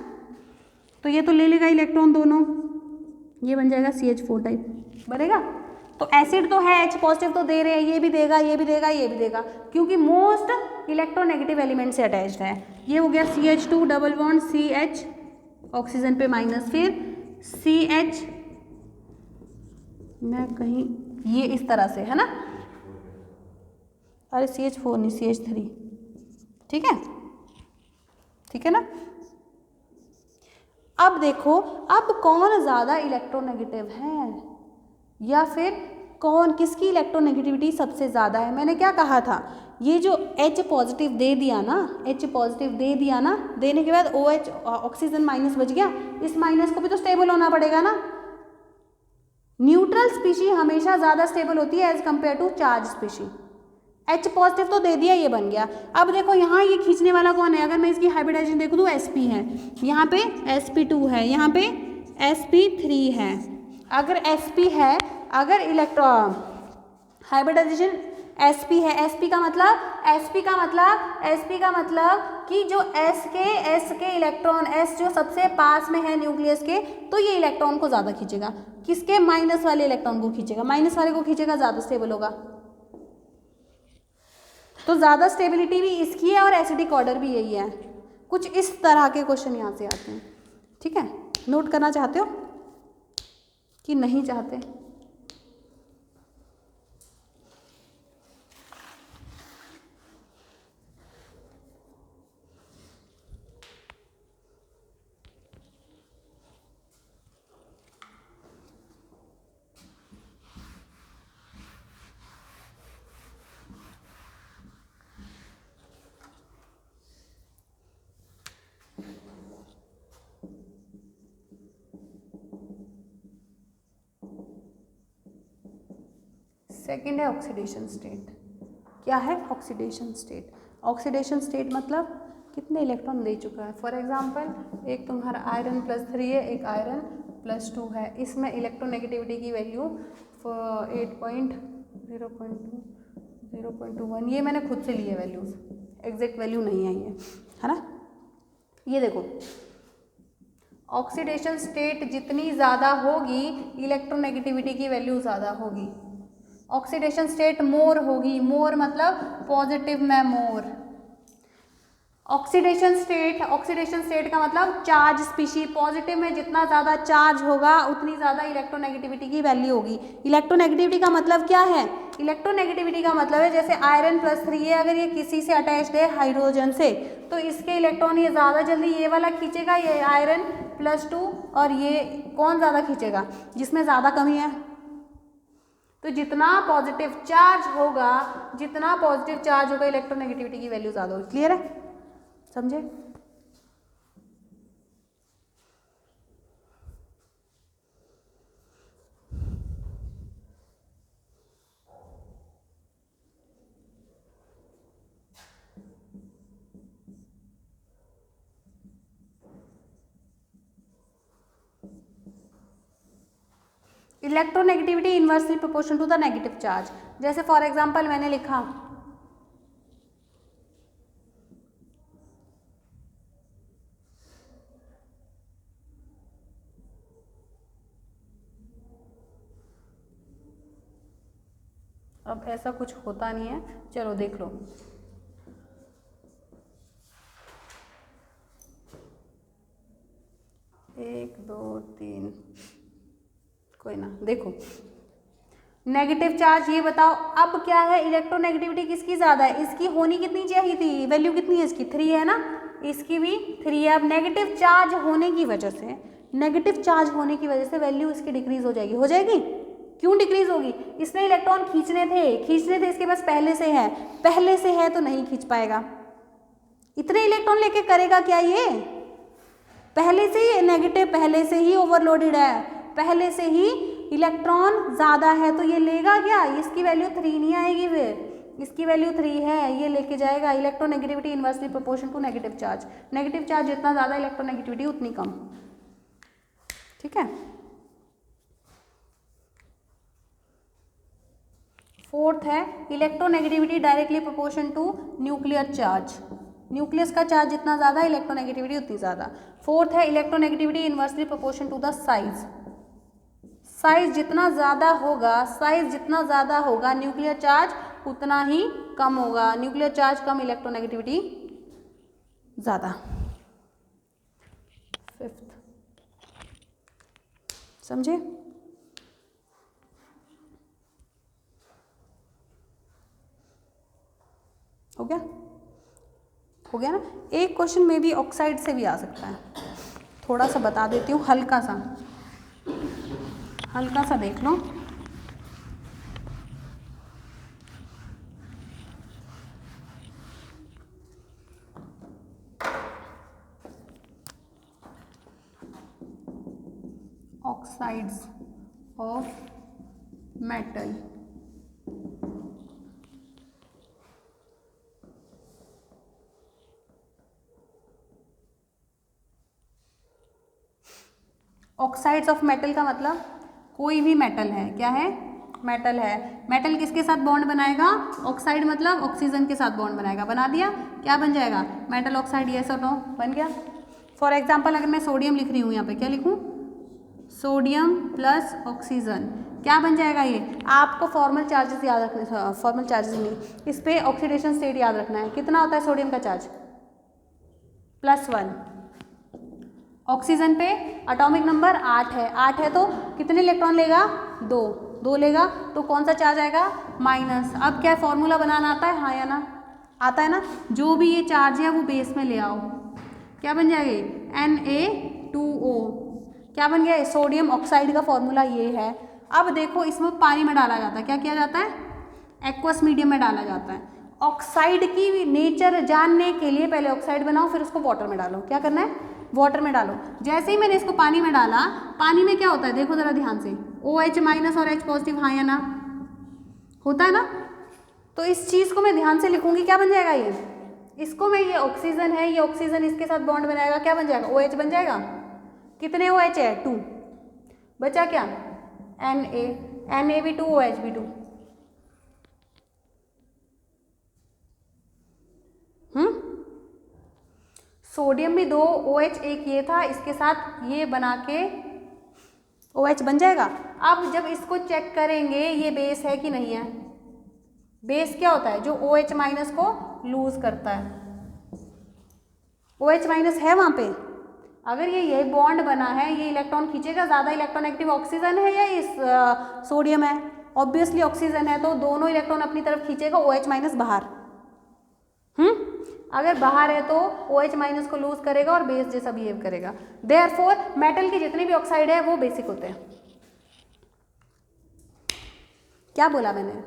तो ये तो ले लेगा इलेक्ट्रॉन दोनों, ये बन जाएगा CH4 टाइप बनेगा। तो एसिड तो है, H पॉजिटिव तो दे रहे हैं, ये भी देगा, ये भी देगा, ये भी देगा, क्योंकि मोस्ट इलेक्ट्रोनेगेटिव एलिमेंट से अटैच्ड है। ये हो गया CH2 double bond CH, oxygen पे माइनस, फिर CH, मैं कहीं ये इस तरह से है ना, अरे CH4 नहीं CH3, ठीक है, ठीक है ना। अब देखो, अब कौन ज़्यादा इलेक्ट्रोनेगेटिव है या फिर कौन, किसकी इलेक्ट्रोनेगेटिविटी सबसे ज़्यादा है। मैंने क्या कहा था, ये जो H पॉजिटिव दे दिया ना, H पॉजिटिव दे दिया ना, देने के बाद OH ऑक्सीजन माइनस बच गया, इस माइनस को भी तो स्टेबल होना पड़ेगा ना। न्यूट्रल स्पीशी हमेशा ज़्यादा स्टेबल होती है as compare to charge species. H positive तो दे दिया, ये बन गया। अब देखो यहाँ ये खींचने वाला कौन है, अगर मैं इसकी हाइब्रिडाइजेशन देखूँ तो sp है, यहाँ पे sp2 है, यहाँ पे sp3 है। अगर sp है, अगर हाइब्रिडाइजेशन sp है, sp का मतलब कि जो s के इलेक्ट्रॉन, s जो सबसे पास में है न्यूक्लियस के, तो ये इलेक्ट्रॉन को ज़्यादा खींचेगा। किसके? माइनस वाले इलेक्ट्रॉन को खींचेगा, माइनस वाले को खींचेगा, ज़्यादा स्टेबल होगा। तो ज़्यादा स्टेबिलिटी भी इसकी है और एसिडिक ऑर्डर भी यही है। कुछ इस तरह के क्वेश्चन यहाँ से आते हैं। ठीक है, नोट करना चाहते हो कि नहीं चाहते? सेकेंड है ऑक्सीडेशन स्टेट। क्या है? Oxidation state. ऑक्सीडेशन स्टेट मतलब कितने इलेक्ट्रॉन दे चुका है। फॉर एग्जांपल एक तुम्हारा आयरन +3 है, एक आयरन +2 है, इसमें इलेक्ट्रोनेगेटिविटी की वैल्यू 8.0.2 0.21, ये मैंने खुद से लिए वैल्यूज, एग्जैक्ट वैल्यू नहीं है ये, है ना। ये देखो, ऑक्सीडेशन स्टेट जितनी ज़्यादा होगी इलेक्ट्रोनेगेटिविटी की वैल्यू ज़्यादा होगी। ऑक्सीडेशन स्टेट मोर होगी, मोर मतलब पॉजिटिव में मोर। ऑक्सीडेशन स्टेट का मतलब चार्ज स्पीशी, पॉजिटिव में जितना ज़्यादा चार्ज होगा उतनी ज़्यादा इलेक्ट्रोनेगेटिविटी की वैल्यू होगी। इलेक्ट्रोनेगेटिविटी का मतलब क्या है? इलेक्ट्रोनेगेटिविटी का मतलब है जैसे आयरन +3 है, अगर ये किसी से अटैच्ड है हाइड्रोजन से, तो इसके इलेक्ट्रॉन ये ज़्यादा जल्दी ये वाला खींचेगा, ये आयरन +2, और ये कौन ज़्यादा खींचेगा? जिसमें ज़्यादा कमी है। तो जितना पॉजिटिव चार्ज होगा इलेक्ट्रोनेगेटिविटी की वैल्यू ज़्यादा होगी। क्लियर है? समझे? Electronegativity inversely proportional to the negative charge. जैसे फॉर एग्जांपल मैंने लिखा अब ऐसा कुछ होता नहीं है, चलो देख लो। एक दो तीन, कोई ना, देखो नेगेटिव चार्ज, ये बताओ अब क्या है, इलेक्ट्रोनेगेटिविटी किसकी ज़्यादा है? इसकी होनी कितनी चाहिए थी? वैल्यू कितनी है इसकी? 3 है ना, इसकी भी 3 है। अब नेगेटिव चार्ज होने की वजह से वैल्यू इसकी डिक्रीज हो जाएगी। हो जाएगी? क्यों डिक्रीज होगी? इसने इलेक्ट्रॉन खींचने थे, इसके पास पहले से है तो नहीं खींच पाएगा। इतने इलेक्ट्रॉन लेके करेगा क्या ये? पहले से ही नेगेटिव, पहले से ही ओवरलोडेड है, पहले से ही इलेक्ट्रॉन ज़्यादा है, तो ये लेगा क्या? इसकी वैल्यू 3 नहीं आएगी, फिर इसकी वैल्यू 3 है, ये लेके जाएगा। Electronegativity inversely proportional to negative charge. Negative charge जितना ज़्यादा इलेक्ट्रोनेगेटिविटी उतनी कम। ठीक है। फोर्थ है electronegativity directly proportion to nuclear charge. Nucleus का चार्ज जितना ज़्यादा इलेक्ट्रोनेगेटिविटी उतनी ज़्यादा। फोर्थ है electronegativity inversely proportion to the size. Size जितना ज़्यादा होगा न्यूक्लियर चार्ज उतना ही कम होगा। न्यूक्लियर चार्ज कम, इलेक्ट्रोनेगेटिविटी ज़्यादा। फिफ्थ, समझे? हो गया ना। एक क्वेश्चन में भी ऑक्साइड से भी आ सकता है, थोड़ा सा बता देती हूँ, हल्का सा देख लो। Oxides of metal, oxides of metal का मतलब कोई भी मेटल है, क्या है? मेटल है। मेटल किसके साथ बॉन्ड बनाएगा? ऑक्साइड मतलब ऑक्सीजन के साथ बॉन्ड बनाएगा। बना दिया, क्या बन जाएगा? Metal oxide. यस और नो? बन गया। फॉर एग्जाम्पल अगर मैं सोडियम लिख रही हूँ यहाँ पे, क्या लिखूँ? सोडियम प्लस ऑक्सीजन, क्या बन जाएगा ये? आपको फॉर्मल चार्जेस याद रखने, फॉर्मल चार्जेस नहीं, इस पे ऑक्सीडेशन स्टेट याद रखना है। कितना होता है सोडियम का चार्ज? +1। ऑक्सीजन पे एटॉमिक नंबर 8 है, 8 है तो कितने इलेक्ट्रॉन लेगा? 2 लेगा, तो कौन सा चार्ज आएगा? माइनस। अब क्या फॉर्मूला बनाना आता है? हाँ या ना? आता है ना? जो भी ये चार्ज है वो बेस में ले आओ, क्या बन जाएगा? Na2O। क्या बन गया? सोडियम ऑक्साइड का फॉर्मूला ये है। अब देखो इसमें पानी में डाला जाता है, क्या किया जाता है? एक्वस मीडियम में डाला जाता है। ऑक्साइड की नेचर जानने के लिए पहले ऑक्साइड बनाओ, फिर उसको वाटर में डालो। क्या करना है? वाटर में डालो। जैसे ही मैंने इसको पानी में डाला, पानी में क्या होता है? देखो जरा ध्यान से, OH- और H पॉजिटिव, हाँ या ना? होता है ना? तो इस चीज़ को मैं ध्यान से लिखूंगी, क्या बन जाएगा ये? इसको मैं, ये ऑक्सीजन है, ये ऑक्सीजन इसके साथ बॉन्ड बनाएगा, क्या बन जाएगा? OH बन जाएगा। कितने OH है? 2। बचा क्या? Na भी 2, OH भी 2। सोडियम भी 2, OH एक ये था, इसके साथ ये बना के OH बन जाएगा। अब जब इसको चेक करेंगे ये बेस है कि नहीं है। बेस क्या होता है? जो OH- को लूज करता है। OH- है वहाँ पे। अगर ये बॉन्ड बना है, ये इलेक्ट्रॉन खींचेगा। ज़्यादा इलेक्ट्रॉन एक्टिव ऑक्सीजन है या इस सोडियम है? ऑब्वियसली ऑक्सीजन है, तो दोनों इलेक्ट्रॉन अपनी तरफ खींचेगा, OH- बाहर। अगर बाहर है तो OH- को लूज करेगा और बेस जैसा बिहेव करेगा। देयरफॉर मेटल के जितने भी ऑक्साइड है वो बेसिक होते हैं। क्या बोला मैंने?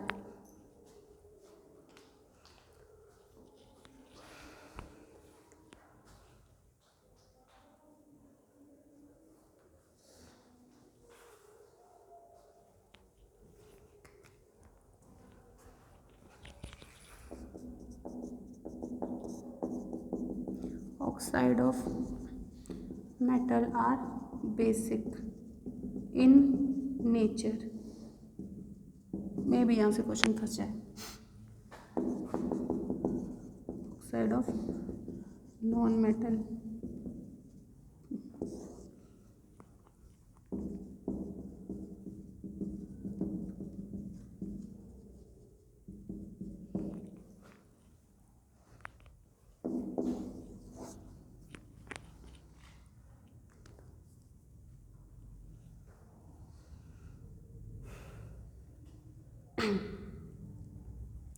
Oxide of metal are basic in nature. मे भी यहाँ से क्वेश्चन फंस जाए। ऑक्साइड ऑफ नॉन मेटल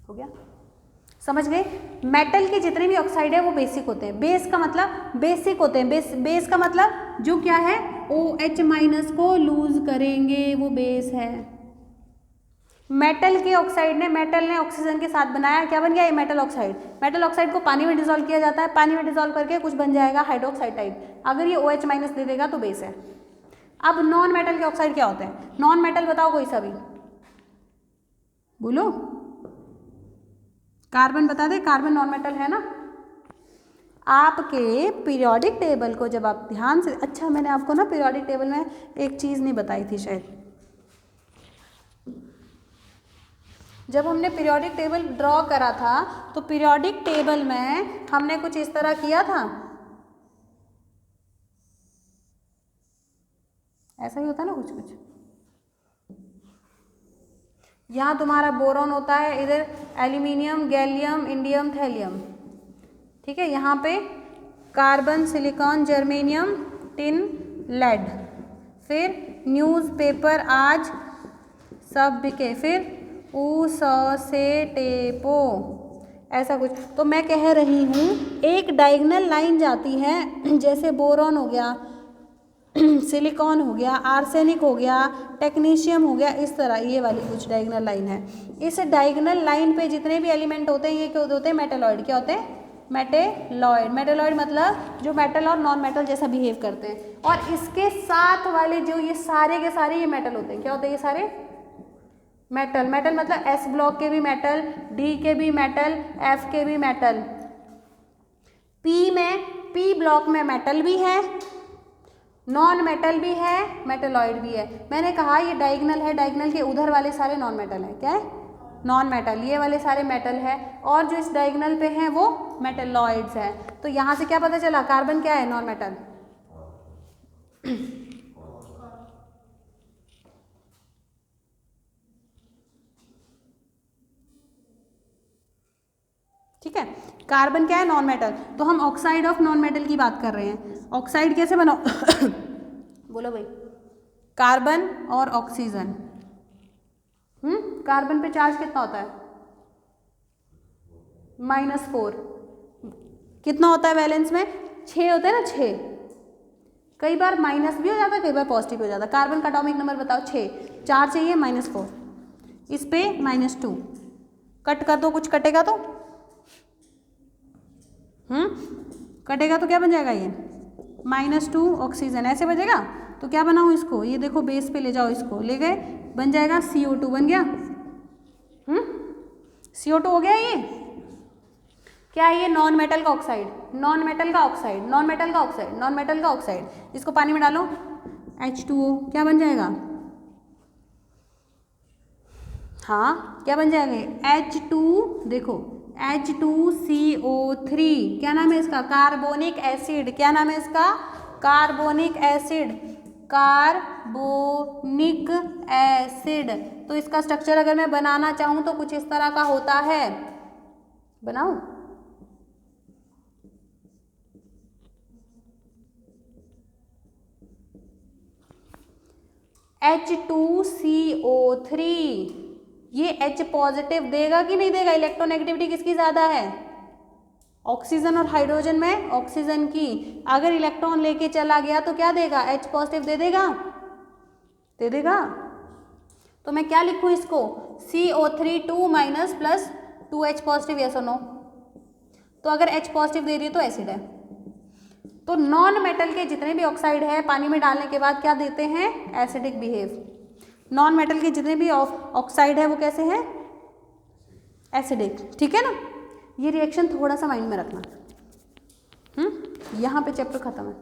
हो गया? समझ गए? मेटल के जितने भी ऑक्साइड है वो बेसिक होते हैं। बेस का मतलब बेसिक होते हैं। बेस का मतलब जो क्या है? OH- को लूज करेंगे, वो बेस है। मेटल के ऑक्साइड ने, मेटल ने ऑक्सीजन के साथ बनाया, क्या बन गया? ये मेटल ऑक्साइड। मेटल ऑक्साइड को पानी में डिसॉल्व किया जाता है, पानी में डिसॉल्व करके कुछ बन जाएगा हाइड्रोक्साइड टाइप। अगर ये OH- दे देगा तो बेस है। अब नॉन मेटल के ऑक्साइड क्या होते हैं? नॉन मेटल बताओ कोई सा भी, बोलो। कार्बन बता दे, कार्बन नॉन मेटल है ना? आपके पीरियोडिक टेबल को जब आप ध्यान से, अच्छा मैंने आपको ना पीरियोडिक टेबल में एक चीज़ नहीं बताई थी शायद। जब हमने पीरियोडिक टेबल ड्रॉ करा था तो पीरियोडिक टेबल में हमने कुछ इस तरह किया था। ऐसा ही होता है ना कुछ कुछ। यहाँ तुम्हारा बोरॉन होता है, इधर एल्यूमिनियम, गैलियम, इंडियम, थैलियम। ठीक है, यहाँ पे carbon, silicon, germanium, tin, lead, फिर न्यूज़पेपर, आज सब बिके, फिर से टेपो, ऐसा कुछ। तो मैं कह रही हूँ एक डायगोनल लाइन जाती है, जैसे बोरॉन हो गया, सिलिकॉन हो गया, आर्सेनिक हो गया, टेक्नीशियम हो गया, इस तरह ये वाली कुछ डायगोनल लाइन है। इस डायगोनल लाइन पे जितने भी एलिमेंट होते हैं ये क्या होते हैं? मेटेलॉइड। क्या होते हैं? मेटेलॉइड। मेटेलॉइड मतलब जो मेटल और नॉन मेटल जैसा बिहेव करते हैं। और इसके साथ वाले जो ये सारे के सारे ये मेटल होते हैं। क्या होते हैं ये सारे? मेटल। मेटल मतलब S ब्लॉक के भी मेटल, D के भी मेटल, F के भी मेटल। P ब्लॉक में मेटल भी है नॉन मेटल भी है, मेटलॉइड भी है। मैंने कहा ये डायगोनल है, डायगोनल के उधर वाले सारे नॉन मेटल है। क्या है? Non metal. ये वाले सारे मेटल है और जो इस डायगोनल पे हैं वो मेटलॉइड्स है। तो यहाँ से क्या पता चला? कार्बन क्या है? Non metal. ठीक है, कार्बन क्या है? Non metal. तो हम ऑक्साइड ऑफ नॉन मेटल की बात कर रहे हैं। ऑक्साइड कैसे बनाओ? बोलो भाई। कार्बन और ऑक्सीजन। कार्बन पे चार्ज कितना होता है? -4। कितना होता है वैलेंस में? 6 होता है ना, 6। कई बार माइनस भी हो जाता है, कई बार पॉजिटिव हो जाता है। कार्बन का एटॉमिक नंबर बताओ। 6। 4 चाहिए, -4। इस पे -2 कट कर दो, कुछ कटेगा तो कटेगा तो क्या बन जाएगा? ये -2 ऑक्सीजन ऐसे बचेगा। तो क्या बनाऊँ इसको? ये देखो बेस पे ले जाओ, इसको ले गए, बन जाएगा CO2। बन गया। CO2 हो गया। ये क्या है? ये नॉन मेटल का ऑक्साइड, नॉन मेटल का ऑक्साइड, नॉन मेटल का ऑक्साइड, नॉन मेटल का ऑक्साइड। इसको पानी में डालो, H2O क्या बन जाएगा? हाँ, क्या बन जाएगा? H2, देखो H2CO3। क्या नाम है इसका? Carbonic acid. क्या नाम है इसका? Carbonic acid. Carbonic acid. तो इसका स्ट्रक्चर अगर मैं बनाना चाहूँ तो कुछ इस तरह का होता है। बनाऊं? H2CO3। ये H पॉजिटिव देगा कि नहीं देगा? इलेक्ट्रोनेगेटिविटी किसकी ज़्यादा है? ऑक्सीजन और हाइड्रोजन में ऑक्सीजन की। अगर इलेक्ट्रॉन लेके चला गया तो क्या देगा? H पॉजिटिव दे देगा, दे देगा। तो मैं क्या लिखूँ इसको? CO3 2 minus plus 2H positive. Yes और नो? तो अगर H पॉजिटिव दे रही है तो एसिड है। तो नॉन मेटल के जितने भी ऑक्साइड है पानी में डालने के बाद क्या देते हैं? Acidic behave. नॉन मेटल के जितने भी ऑक्साइड है वो कैसे हैं? एसिडिक। ठीक है ना? ये रिएक्शन थोड़ा सा माइंड में रखना। यहाँ पे चैप्टर खत्म है।